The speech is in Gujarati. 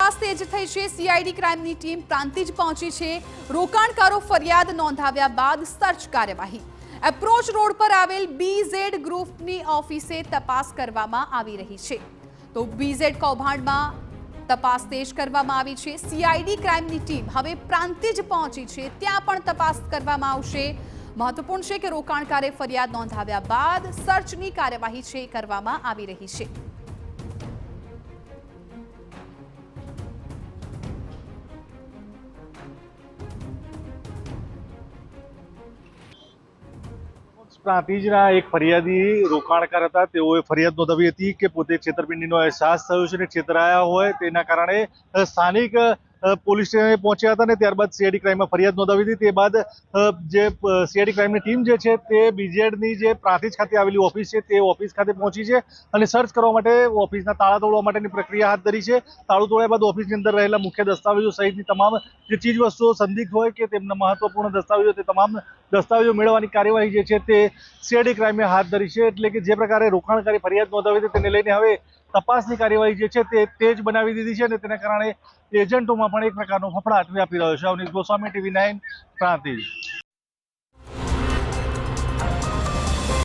તપાસ તેજ થઈ છે। સીઆઈડી ક્રાઇમની ટીમ પ્રાંતિજ પહોંચી છે। રોકાણકારો ફરિયાદ નોંધાવ્યા બાદ સર્ચ કાર્યવાહી। એપ્રોચ રોડ પર આવેલ બીઝેડ ગ્રુપની ઓફિસે તપાસ કરવામાં આવી રહી છે। તો બીઝેડ કૌભાંડમાં તપાસ તેજ કરવામાં આવી છે। સીઆઈડી ક્રાઇમની ટીમ હવે પ્રાંતિજ પહોંચી છે, ત્યાં પણ તપાસ કરવામાં આવશે। મહત્વપૂર્ણ છે કે રોકાણકારે ફરિયાદ નોંધાવ્યા બાદ સર્ચની કાર્યવાહી છે કરવામાં આવી રહી છે। પ્રાંતિજના એક ફરિયાદી રોકાણકાર હતા। તેઓએ ફરિયાદ નોંધાવી હતી કે પોતે છેતરપિંડીનો અહેસાસ થયો છે અને છેતરાયા હોય તેના કારણે સ્થાનિક પોલીસ સ્ટેશને પહોંચ્યા હતા અને ત્યારબાદ સીઆઈડી ક્રાઇમમાં ફરિયાદ નોંધાવી હતી। તે બાદ જે સીઆઈડી ક્રાઇમની ટીમ જે છે તે બીઝેડની જે પ્રાંતિજ ખાતે આવેલી ઓફિસ છે તે ઓફિસ ખાતે પહોંચી છે અને સર્ચ કરવા માટે ઓફિસના તાળા તોડવા માટેની પ્રક્રિયા હાથ ધરી છે। તાળું તોડ્યા બાદ ઓફિસની અંદર રહેલા મુખ્ય દસ્તાવેજો સહિતની તમામ જે ચીજ વસ્તુઓ સંદિગ્ધ હોય કે તેમના મહત્વપૂર્ણ દસ્તાવેજો તે તમામ દસ્તાવેજો મેળવવાની કાર્યવાહી જે છે તે સીઆઈડી ક્રાઇમે હાથ ધરી છે। એટલે કે જે પ્રકારે રોકાણકારી ફરિયાદ નોંધાવી હતી તેને લઈને હવે તપાસની કાર્યવાહી જે છે તે તેજ બનાવી દીધી છે અને તેના કારણે એજન્ટોમાં પણ એક પ્રકારનો ફફડાટ વ્યાપી રહ્યો છે। અવનીશ ગોસ્વામી, TV9 પ્રાંતિજ।